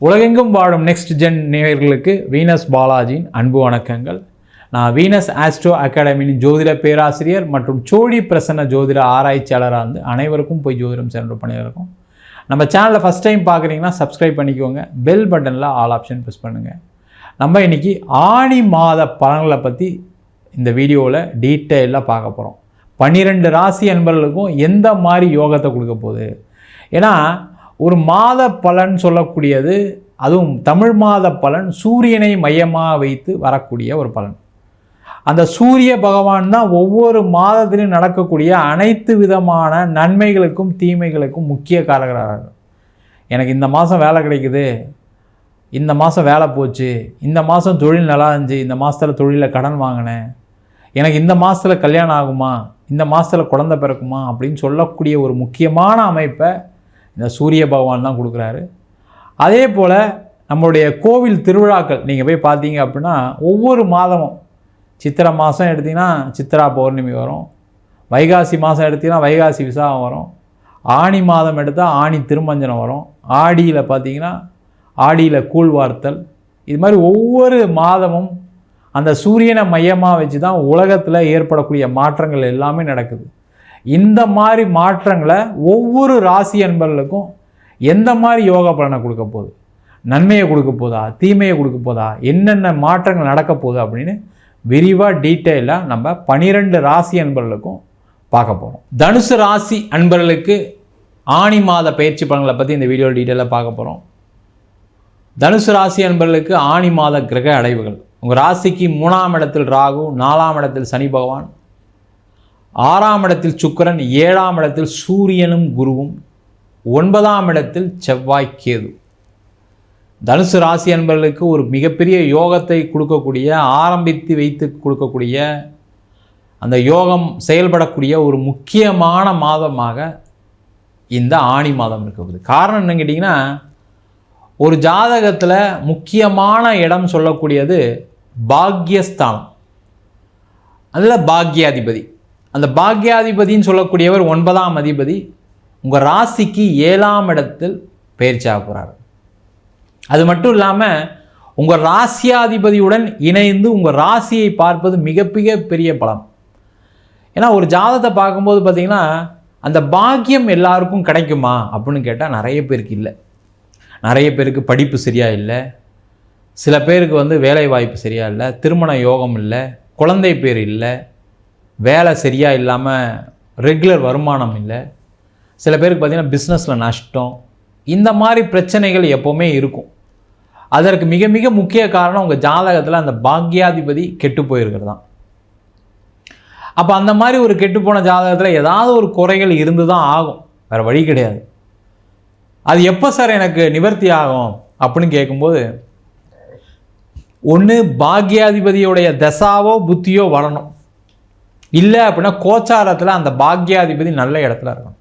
உலகெங்கும் வாழும் next gen நேயர்களுக்கு வீனஸ் பாலாஜியின் அன்பு வணக்கங்கள். நான் வீனஸ் ஆஸ்ட்ரோ அகாடமியின் ஜோதிட பேராசிரியர் மற்றும் சோழி பிரசன்ன ஜோதிட ஆராய்ச்சியாளராக இருந்து அனைவருக்கும் போய் ஜோதிடம் சென்று பண்ணியிருக்கோம். நம்ம சேனலை ஃபஸ்ட் டைம் பார்க்குறீங்கன்னா சப்ஸ்கிரைப் பண்ணிக்கோங்க, பெல் பட்டனில் ஆல் ஆப்ஷன் ப்ரெஸ் பண்ணுங்கள். நம்ம இன்றைக்கி ஆணி மாத பலன்களை பற்றி இந்த வீடியோவில் டீட்டெயிலாக பார்க்க போகிறோம். 12 ராசி அன்பர்களுக்கும் எந்த மாதிரி யோகத்தை கொடுக்க போகுது. ஏன்னா ஒரு மாத பலன் சொல்லக்கூடியது, அதுவும் தமிழ் மாத பலன் சூரியனை மையமாக வைத்து வரக்கூடிய ஒரு பலன். அந்த சூரிய பகவான் தான் ஒவ்வொரு மாதத்திலும் நடக்கக்கூடிய அனைத்து விதமான நன்மைகளுக்கும் தீமைகளுக்கும் முக்கிய காரகராக. எனக்கு இந்த மாதம் வேலை கிடைக்குது, இந்த மாதம் வேலை போச்சு, இந்த மாதம் தொழில் நல்லா இருந்துச்சு, இந்த மாதத்தில் தொழிலில் கடன் வாங்கினேன், எனக்கு இந்த மாதத்தில் கல்யாணம் ஆகுமா, இந்த மாதத்தில் குழந்தை பிறக்குமா அப்படின்னு சொல்லக்கூடிய ஒரு முக்கியமான அமைப்பை இந்த சூரிய பகவான் தான் கொடுக்குறாரு. அதே போல் நம்மளுடைய கோவில் திருவிழாக்கள் நீங்கள் போய் பார்த்தீங்க அப்படின்னா ஒவ்வொரு மாதமும், சித்திரை மாதம் எடுத்திங்கன்னா சித்திரா பௌர்ணமி வரும், வைகாசி மாதம் எடுத்திங்கன்னா வைகாசி விசாகம் வரும், ஆணி மாதம் எடுத்தால் ஆணி திருமஞ்சனம் வரும், ஆடியில் பார்த்திங்கன்னா ஆடியில் கூழ்வார்த்தல். இது மாதிரி ஒவ்வொரு மாதமும் அந்த சூரியனை மையமாக வச்சு தான் உலகத்தில் ஏற்படக்கூடிய மாற்றங்கள் எல்லாமே நடக்குது. இந்த மாதிரி மாற்றங்களை ஒவ்வொரு ராசி அன்பர்களுக்கும் எந்த மாதிரி யோகா பலனை கொடுக்க போகுது, நன்மையை கொடுக்க போதா, தீமையை கொடுக்க போதா, என்னென்ன மாற்றங்கள் நடக்க போகுது அப்படின்னு விரிவாக டீட்டெயிலாக நம்ம 12 ராசி அன்பர்களுக்கும் பார்க்க போகிறோம். தனுசு ராசி அன்பர்களுக்கு ஆணி மாத பயிற்சி பலன்களை பற்றி இந்த வீடியோவில் டீட்டெயிலாக பார்க்க போகிறோம். தனுசு ராசி அன்பர்களுக்கு ஆணி மாத கிரக அடைவுகள். உங்கள் ராசிக்கு 3ஆம் இடத்தில் ராகு, 4ஆம் இடத்தில் சனி பகவான், 6ஆம் இடத்தில் சுக்கிரன், 7ஆம் இடத்தில் சூரியனும் குருவும், 9ஆம் இடத்தில் செவ்வாய் கேது. தனுசு ராசி அன்பர்களுக்கு ஒரு மிகப்பெரிய யோகத்தை கொடுக்கக்கூடிய, ஆரம்பித்து வைத்து கொடுக்கக்கூடிய, அந்த யோகம் செயல்படக்கூடிய ஒரு முக்கியமான மாதமாக இந்த ஆணி மாதம் இருக்குது. காரணம் என்னன்னு கேட்டிங்கன்னா, ஒரு ஜாதகத்தில் முக்கியமான இடம் சொல்லக்கூடியது பாக்யஸ்தானம். அதில் பாக்யாதிபதி, அந்த பாக்யாதிபதின்னு சொல்லக்கூடியவர் 9ஆம் அதிபதி உங்கள் ராசிக்கு 7ஆம் இடத்தில் பயிற்சியாக போகிறார். அது மட்டும் இல்லாமல் உங்கள் ராசியாதிபதியுடன் இணைந்து உங்கள் ராசியை பார்ப்பது மிக பெரிய பலம். ஏன்னா ஒரு ஜாதகத்தை பார்க்கும்போது பார்த்திங்கன்னா அந்த பாக்கியம் எல்லாருக்கும் கிடைக்குமா அப்படின்னு கேட்டால் நிறைய பேருக்கு இல்லை. நிறைய பேருக்கு படிப்பு சரியாக இல்லை, சில பேருக்கு வேலை வாய்ப்பு சரியாக இல்லை, திருமண யோகம் இல்லை, குழந்தை பேர் இல்லை, வேலை சரியாக இல்லாமல் ரெகுலர் வருமானம் இல்லை, சில பேருக்கு பார்த்திங்கன்னா பிஸ்னஸில் நஷ்டம். இந்த மாதிரி பிரச்சனைகள் எப்போவுமே இருக்கும். அதற்கு மிக முக்கிய காரணம் உங்கள் ஜாதகத்தில் அந்த பாக்யாதிபதி கெட்டு போயிருக்கிறது தான். அப்போ அந்த மாதிரி ஒரு கெட்டுப்போன ஜாதகத்தில் ஏதாவது ஒரு குறைகள் இருந்து தான் ஆகும், வேறு வழி கிடையாது. அது எப்போ சார் எனக்கு நிவர்த்தி ஆகும் அப்படின்னு கேட்கும்போது, ஒன்று பாக்யாதிபதியுடைய தசாவோ புத்தியோ வரணும், இல்லை அப்படின்னா கோச்சாரத்தில் அந்த பாக்யாதிபதி நல்ல இடத்துல இருக்கணும்.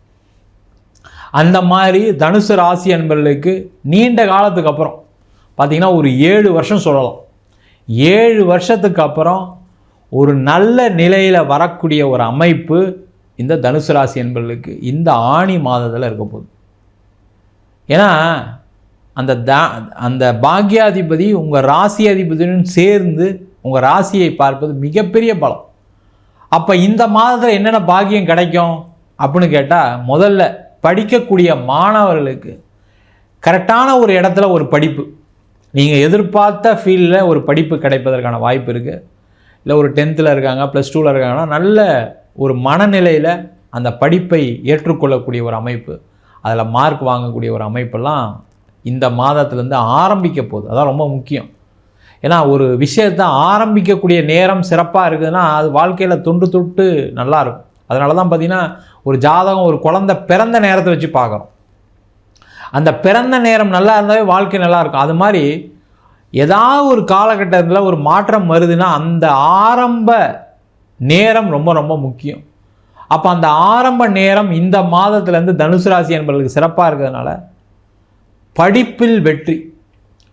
அந்த மாதிரி தனுசு ராசி அன்பர்களுக்கு நீண்ட காலத்துக்கு அப்புறம் பார்த்திங்கன்னா ஒரு 7 வருஷம் சொல்லலாம், 7 வருஷத்துக்கு அப்புறம் ஒரு நல்ல நிலையில் வரக்கூடிய ஒரு அமைப்பு இந்த தனுசு ராசி அன்பர்களுக்கு இந்த ஆணி மாதத்தில் இருக்க போகுது. ஏன்னா அந்த பாக்யாதிபதி உங்கள் ராசி அதிபதியுடன் சேர்ந்து உங்கள் ராசியை பார்ப்பது மிகப்பெரிய பலம். அப்போ இந்த மாதத்தில் என்னென்ன பாக்கியம் கிடைக்கும் அப்படின்னு கேட்டால், முதல்ல படிக்கக்கூடிய மாணவர்களுக்கு கரெக்டான ஒரு இடத்துல ஒரு படிப்பு, நீங்கள் எதிர்பார்த்த ஃபீல்டில் ஒரு படிப்பு கிடைப்பதற்கான வாய்ப்பு இருக்குது. இல்லை ஒரு 10th இருக்காங்க, +2 இருக்காங்கன்னா நல்ல ஒரு மனநிலையில் அந்த படிப்பை ஏற்றுக்கொள்ளக்கூடிய ஒரு அமைப்பு, அதில் மார்க் வாங்கக்கூடிய ஒரு அமைப்பெல்லாம் இந்த மாதத்துலேருந்து ஆரம்பிக்க போகுது. அதான் ரொம்ப முக்கியம். ஏன்னா ஒரு விஷயத்தை ஆரம்பிக்கக்கூடிய நேரம் சிறப்பாக இருக்குதுன்னா அது வாழ்க்கையில் தொட்டு நல்லாயிருக்கும். அதனால தான் பார்த்திங்கன்னா ஒரு ஜாதகம் ஒரு குழந்தை பிறந்த நேரத்தை வச்சு பார்க்குறோம். அந்த பிறந்த நேரம் நல்லா இருந்தாவே வாழ்க்கை நல்லாயிருக்கும். அது மாதிரி ஏதாவது ஒரு காலகட்டத்தில் ஒரு மாற்றம் வருதுன்னா அந்த ஆரம்ப நேரம் ரொம்ப முக்கியம். அப்போ அந்த ஆரம்ப நேரம் இந்த மாதத்துலேருந்து தனுசு ராசி என்பவர்களுக்கு சிறப்பாக இருக்கிறதுனால படிப்பில் வெற்றி.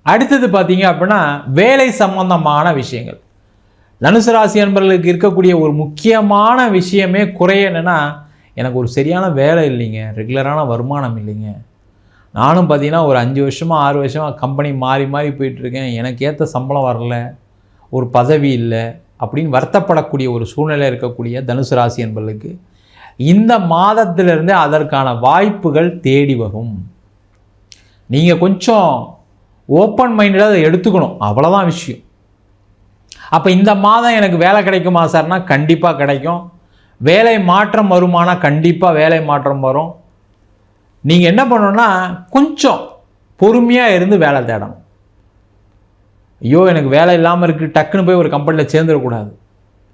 அடுத்தது பார்த்தீங்க அப்படின்னா வேலை சம்பந்தமான விஷயங்கள். தனுசு ராசி அன்பர்களுக்கு இருக்கக்கூடிய ஒரு முக்கியமான விஷயமே குறை என்னென்னா, எனக்கு ஒரு சரியான வேலை இல்லைங்க, ரெகுலரான வருமானம் இல்லைங்க, நானும் பார்த்தீங்கன்னா ஒரு 5 வருஷமாக 6 வருஷமாக கம்பெனி மாறி மாறி போயிட்டுருக்கேன், எனக்கு ஏற்ற சம்பளம் வரல, ஒரு பதவி இல்லை அப்படின்னு வருத்தப்படக்கூடிய ஒரு சூழ்நிலை இருக்கக்கூடிய தனுசு ராசி என்பவர்களுக்கு இந்த மாதத்திலிருந்து அதற்கான வாய்ப்புகள் தேடி வரும். நீங்கள் கொஞ்சம் ஓப்பன் மைண்டடாக அதை எடுத்துக்கணும், அவ்வளோதான் விஷயம். அப்போ இந்த மாதம் எனக்கு வேலை கிடைக்குமா சார்னா கண்டிப்பாக கிடைக்கும். வேலை மாற்றம் வருமானா கண்டிப்பாக வேலை மாற்றம் வரும். நீங்கள் என்ன பண்ணணும்னா கொஞ்சம் பொறுமையாக இருந்து வேலை தேடணும். ஐயோ எனக்கு வேலை இல்லாமல் இருக்குது டக்குன்னு போய் ஒரு கம்பெனியில் சேர்ந்துடக்கூடாது.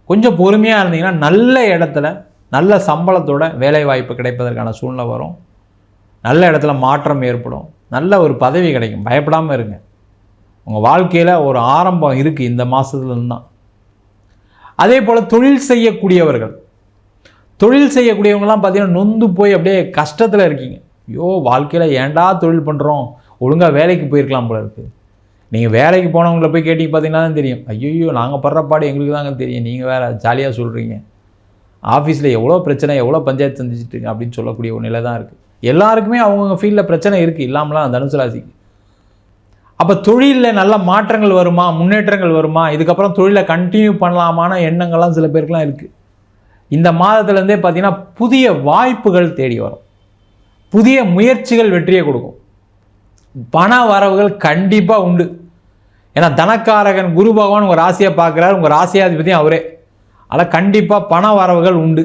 கொஞ்சம் பொறுமையாக இருந்தீங்கன்னா நல்ல இடத்துல நல்ல சம்பளத்தோட வேலை வாய்ப்பு கிடைப்பதற்கான சூழ்நிலை வரும். நல்ல இடத்துல மாற்றம் ஏற்படும், நல்ல ஒரு பதவி கிடைக்கும். பயப்படாமல் இருங்க. உங்கள் வாழ்க்கையில் ஒரு ஆரம்பம் இருக்குது இந்த மாதத்துலேருந்து தான். அதே போல் தொழில் செய்யக்கூடியவங்களாம் பார்த்தீங்கன்னா நொந்து போய் அப்படியே கஷ்டத்தில் இருக்கீங்க. ஐயோ வாழ்க்கையில் ஏன்டா தொழில் பண்ணுறோம், ஒழுங்காக வேலைக்கு போயிருக்கலாம் போல இருக்குது. நீங்கள் வேலைக்கு போனவங்கள போய் கேட்டிங்க பார்த்தீங்கன்னா தான் தெரியும், ஐயோ நாங்கள் படுற பாடு எங்களுக்கு தாங்க தெரியும், நீங்கள் வேறு ஜாலியாக சொல்கிறீங்க. ஆஃபீஸில் எவ்வளோ பிரச்சனை, எவ்வளோ பஞ்சாயத்து சந்திச்சுட்டு அப்படின்னு சொல்லக்கூடிய ஒரு நிலை தான் இருக்குது. எல்லாருக்குமே அவங்கவுங்க ஃபீல்டில் பிரச்சனை இருக்குது, இல்லாமலாம் தனுசு ராசிக்கு. அப்போ தொழிலில் நல்ல மாற்றங்கள் வருமா, முன்னேற்றங்கள் வருமா, இதுக்கப்புறம் தொழிலை கண்டினியூ பண்ணலாமான எண்ணங்கள்லாம் சில பேருக்குலாம் இருக்குது. இந்த மாதத்துலேருந்தே பார்த்திங்கன்னா புதிய வாய்ப்புகள் தேடி வரும், புதிய முயற்சிகள் வெற்றியை கொடுக்கும், பண வரவுகள் கண்டிப்பாக உண்டு. ஏன்னா தனக்காரகன் குரு பகவான் உங்கள் ராசியை பார்க்குறாரு, உங்கள் ராசியாதிபதியும் அவரே. அதில் கண்டிப்பாக பண வரவுகள் உண்டு.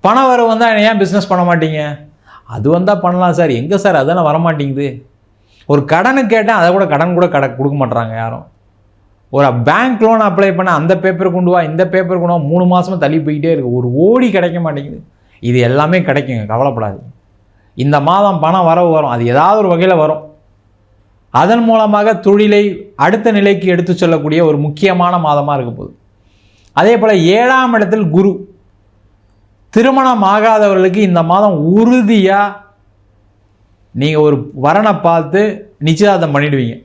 பண வரவு வந்தால் ஏன் பிஸ்னஸ் பண்ண மாட்டீங்க? அது வந்தால் பண்ணலாம் சார். எங்கே சார் அதானே வரமாட்டேங்குது. ஒரு கடனுக்கு கேட்டால் அதை கூட கடன் கூட கொடுக்க மாட்டுறாங்க யாரும். ஒரு பேங்க் லோன் அப்ளை பண்ண அந்த பேப்பர் கொண்டு வா, இந்த பேப்பர் கொண்டு வா, 3 மாதமாக தள்ளி போய்கிட்டே இருக்குது. ஒரு ஓடி கிடைக்க மாட்டேங்குது. இது எல்லாமே கிடைக்குங்க, கவலைப்படாது. இந்த மாதம் பணம் வரவு வரும், அது ஏதாவது ஒரு வகையில் வரும். அதன் மூலமாக தொழிலை அடுத்த நிலைக்கு எடுத்து செல்லக்கூடிய ஒரு முக்கியமான மாதமாக இருக்க போகுது. அதே போல் 7ஆம் இடத்தில் குரு. திருமணம் ஆகாதவர்களுக்கு இந்த மாதம் உறுதியாக நீங்கள் ஒரு வரனை பார்த்து நிச்சயதார்த்தம் பண்ணிடுவீங்க.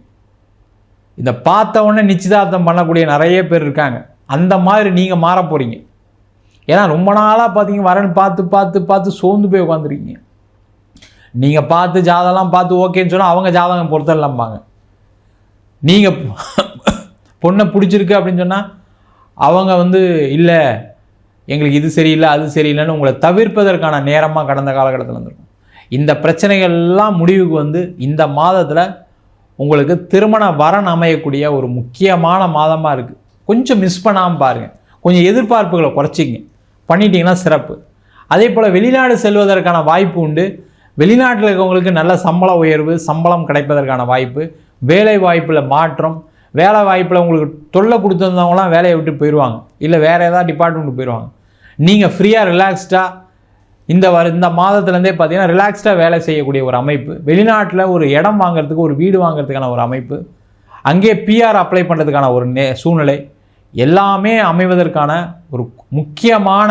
இந்த பார்த்த உடனே நிச்சயதார்த்தம் பண்ணக்கூடிய நிறைய பேர் இருக்காங்க. அந்த மாதிரி நீங்கள் மாற போகிறீங்க. ஏன்னா ரொம்ப நாளாக பார்த்தீங்க வரன் பார்த்து பார்த்து பார்த்து சோர்ந்து போய் உட்காந்துருக்கீங்க. நீங்கள் பார்த்து ஜாதகம்லாம் பார்த்து ஓகேன்னு சொன்னால் அவங்க ஜாதகம் பொறுத்தரலாம்பாங்க. நீங்கள் பொண்ணை பிடிச்சிருக்கு அப்படின்னு சொன்னால் அவங்க இல்லை எங்களுக்கு இது சரியில்லை அது சரியில்லைன்னு உங்களை தவிர்ப்பதற்கான நேரமாக கடந்த காலகட்டத்தில் வந்துருக்கும். இந்த பிரச்சனைகள்லாம் முடிவுக்கு இந்த மாதத்தில் உங்களுக்கு திருமண வரன் அமையக்கூடிய ஒரு முக்கியமான மாதமாக இருக்குது. கொஞ்சம் மிஸ் பண்ணாமல் பாருங்கள், கொஞ்சம் எதிர்பார்ப்புகளை குறைச்சிங்க, பண்ணிட்டீங்கன்னா சிறப்பு. அதே போல் வெளிநாடு செல்வதற்கான வாய்ப்பு உண்டு. வெளிநாட்டில் இருக்கவங்களுக்கு நல்ல சம்பள உயர்வு, சம்பளம் கிடைப்பதற்கான வாய்ப்பு, வேலை வாய்ப்பில் மாற்றம். வேலை வாய்ப்பில் உங்களுக்கு தொல்லை கொடுத்துருந்தவங்களாம் வேலையை விட்டு போயிடுவாங்க, இல்லை வேறு ஏதாவது டிபார்ட்மெண்ட்டு போயிடுவாங்க. நீங்கள் ஃப்ரீயாக ரிலாக்ஸ்டாக இந்த மாதத்துலேருந்தே பார்த்தீங்கன்னா ரிலாக்ஸ்டாக வேலை செய்யக்கூடிய ஒரு அமைப்பு. வெளிநாட்டில் ஒரு இடம் வாங்கிறதுக்கு, ஒரு வீடு வாங்கிறதுக்கான ஒரு அமைப்பு, அங்கே பிஆர் அப்ளை பண்ணுறதுக்கான ஒரு சூழ்நிலை எல்லாமே அமைவதற்கான ஒரு முக்கியமான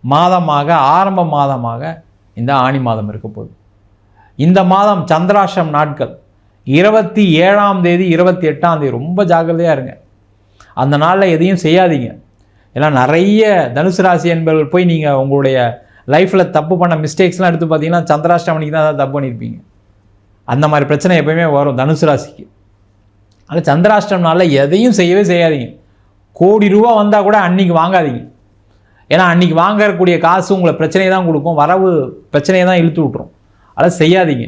மாதமாக, ஆரம்ப மாதமாக இந்த ஆனி மாதம் இருக்க போகுது. இந்த மாதம் சந்திராஷ்டம் நாட்கள் 27ஆம் தேதி 28ஆம் தேதி ரொம்ப ஜாக்கிரதையாக இருங்க. அந்த நாளில் எதையும் செய்யாதீங்க. ஏன்னா நிறைய தனுசு ராசி என்பவர்கள் போய் நீங்கள் உங்களுடைய லைஃப்பில் தப்பு பண்ண மிஸ்டேக்ஸ்லாம் எடுத்து பார்த்தீங்கன்னா சந்திராஷ்டமணிக்கு தான் தப்பு பண்ணியிருப்பீங்க. அந்த மாதிரி பிரச்சனை எப்போயுமே வரும் தனுசு ராசிக்கு. அதில் சந்திராஷ்டம் நாளில் எதையும் செய்யவே செய்யாதீங்க. கோடி ரூபா வந்தால் கூட அன்றைக்கி வாங்காதீங்க. ஏன்னா அன்றைக்கி வாங்கக்கூடிய காசு உங்களை பிரச்சனையை தான் கொடுக்கும், வரவு பிரச்சனையை தான் இழுத்து விட்டுரும். அதை செய்யாதீங்க.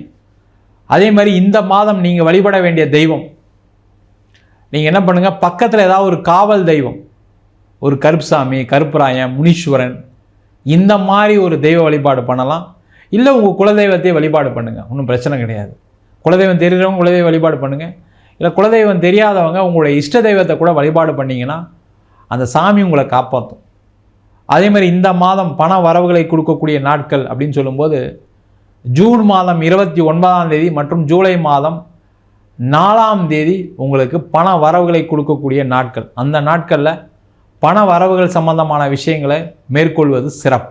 அதே மாதிரி இந்த மாதம் நீங்கள் வழிபட வேண்டிய தெய்வம், நீங்கள் என்ன பண்ணுங்கள், பக்கத்தில் ஏதாவது ஒரு காவல் தெய்வம், ஒரு கருப்புசாமி, கருப்பராயன், முனீஸ்வரன், இந்த மாதிரி ஒரு தெய்வ வழிபாடு பண்ணலாம். இல்லை உங்கள் குலதெய்வத்தையே வழிபாடு பண்ணுங்கள், ஒன்றும் பிரச்சனை கிடையாது. குலதெய்வம் தெரிகிறவங்க குலதெய்வ வழிபாடு பண்ணுங்கள். இல்லை குலதெய்வம் தெரியாதவங்க உங்களுடைய இஷ்ட தெய்வத்தை கூட வழிபாடு பண்ணிங்கன்னா அந்த சாமி உங்களை காப்பாற்றும். அதே மாதிரி இந்த மாதம் பண வரவுகளை கொடுக்கக்கூடிய நாட்கள் அப்படின்னு சொல்லும்போது ஜூன் மாதம் 29ஆம் தேதி மற்றும் ஜூலை மாதம் 4ஆம் தேதி உங்களுக்கு பண வரவுகளை கொடுக்கக்கூடிய நாட்கள். அந்த நாட்களில் பண வரவுகள் சம்பந்தமான விஷயங்களை மேற்கொள்வது சிறப்பு.